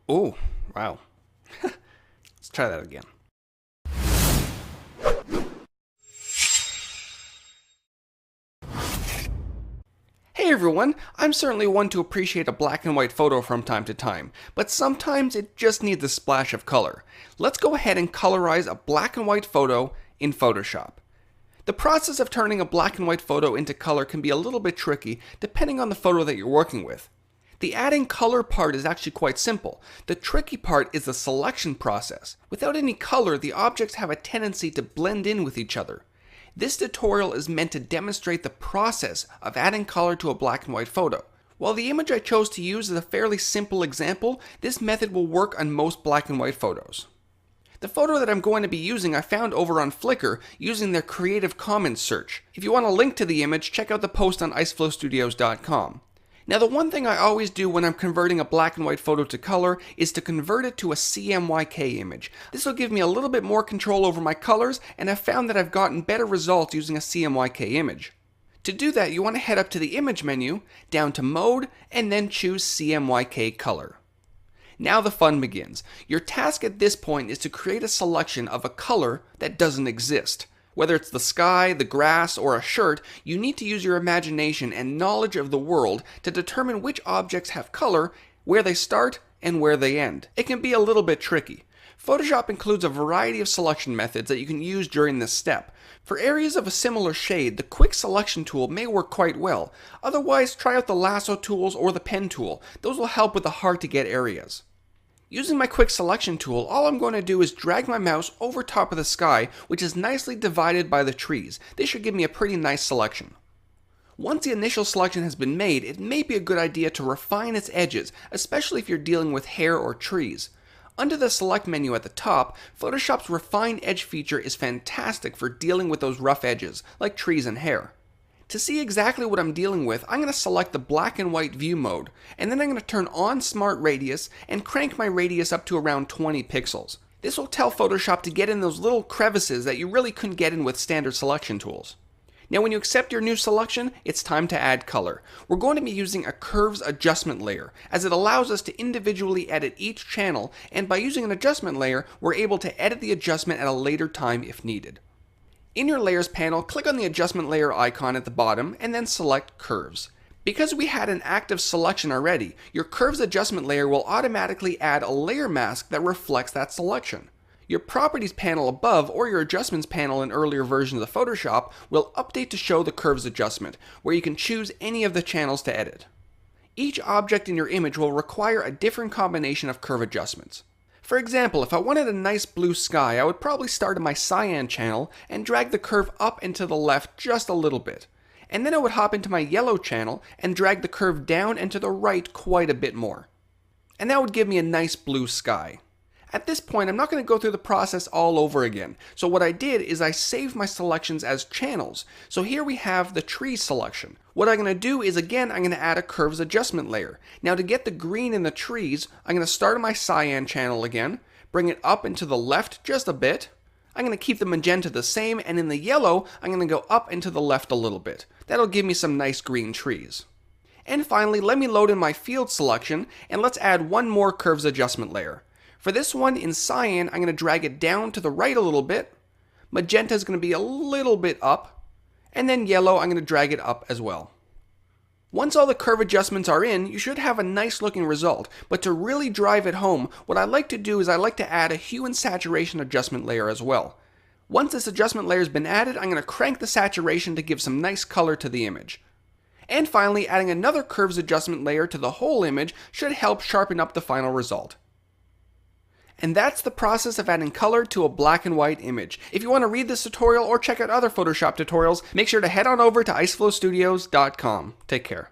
Oh, wow. Let's try that again. Hey everyone, I'm certainly one to appreciate a black and white photo from time to time, but sometimes it just needs a splash of color. Let's go ahead and colorize a black and white photo in Photoshop. The process of turning a black and white photo into color can be a little bit tricky depending on the photo that you're working with. The adding color part is actually quite simple. The tricky part is the selection process. Without any color, the objects have a tendency to blend in with each other. This tutorial is meant to demonstrate the process of adding color to a black and white photo. While the image I chose to use is a fairly simple example, this method will work on most black and white photos. The photo that I'm going to be using I found over on Flickr using their Creative Commons search. If you want a link to the image, check out the post on iceflowstudios.com. Now the one thing I always do when I'm converting a black and white photo to color is to convert it to a CMYK image. This will give me a little bit more control over my colors, and I've found that I've gotten better results using a CMYK image. To do that, you want to head up to the image menu, down to mode, and then choose CMYK color. Now the fun begins. Your task at this point is to create a selection of a color that doesn't exist. Whether it's the sky, the grass, or a shirt, you need to use your imagination and knowledge of the world to determine which objects have color, where they start, and where they end. It can be a little bit tricky. Photoshop includes a variety of selection methods that you can use during this step. For areas of a similar shade, the quick selection tool may work quite well. Otherwise, try out the lasso tools or the pen tool. Those will help with the hard to get areas. Using my quick selection tool, all I'm going to do is drag my mouse over top of the sky, which is nicely divided by the trees. This should give me a pretty nice selection. Once the initial selection has been made, it may be a good idea to refine its edges, especially if you're dealing with hair or trees. Under the select menu at the top, Photoshop's Refine Edge feature is fantastic for dealing with those rough edges, like trees and hair. To see exactly what I'm dealing with, I'm going to select the black and white view mode, and then I'm going to turn on Smart Radius and crank my radius up to around 20 pixels. This will tell Photoshop to get in those little crevices that you really couldn't get in with standard selection tools. Now when you accept your new selection, it's time to add color. We're going to be using a curves adjustment layer, as it allows us to individually edit each channel, and by using an adjustment layer, we're able to edit the adjustment at a later time if needed. In your Layers panel, click on the adjustment layer icon at the bottom and then select Curves. Because we had an active selection already, your Curves adjustment layer will automatically add a layer mask that reflects that selection. Your Properties panel above or your Adjustments panel in earlier versions of Photoshop will update to show the Curves adjustment, where you can choose any of the channels to edit. Each object in your image will require a different combination of curve adjustments. For example, if I wanted a nice blue sky, I would probably start in my cyan channel and drag the curve up and to the left just a little bit. And then I would hop into my yellow channel and drag the curve down and to the right quite a bit more. And that would give me a nice blue sky. At this point, I'm not going to go through the process all over again. So what I did is I saved my selections as channels. So here we have the tree selection. What I'm going to do is, again, I'm going to add a curves adjustment layer. Now to get the green in the trees, I'm going to start on my cyan channel again, bring it up and to the left just a bit. I'm going to keep the magenta the same, and in the yellow, I'm going to go up and to the left a little bit. That'll give me some nice green trees. And finally, let me load in my field selection, and let's add one more curves adjustment layer. For this one, in cyan, I'm going to drag it down to the right a little bit. Magenta is going to be a little bit up. And then yellow, I'm going to drag it up as well. Once all the curve adjustments are in, you should have a nice looking result. But to really drive it home, what I like to do is I like to add a hue and saturation adjustment layer as well. Once this adjustment layer has been added, I'm going to crank the saturation to give some nice color to the image. And finally, adding another curves adjustment layer to the whole image should help sharpen up the final result. And that's the process of adding color to a black and white image. If you want to read this tutorial or check out other Photoshop tutorials, make sure to head on over to iceflowstudios.com. Take care.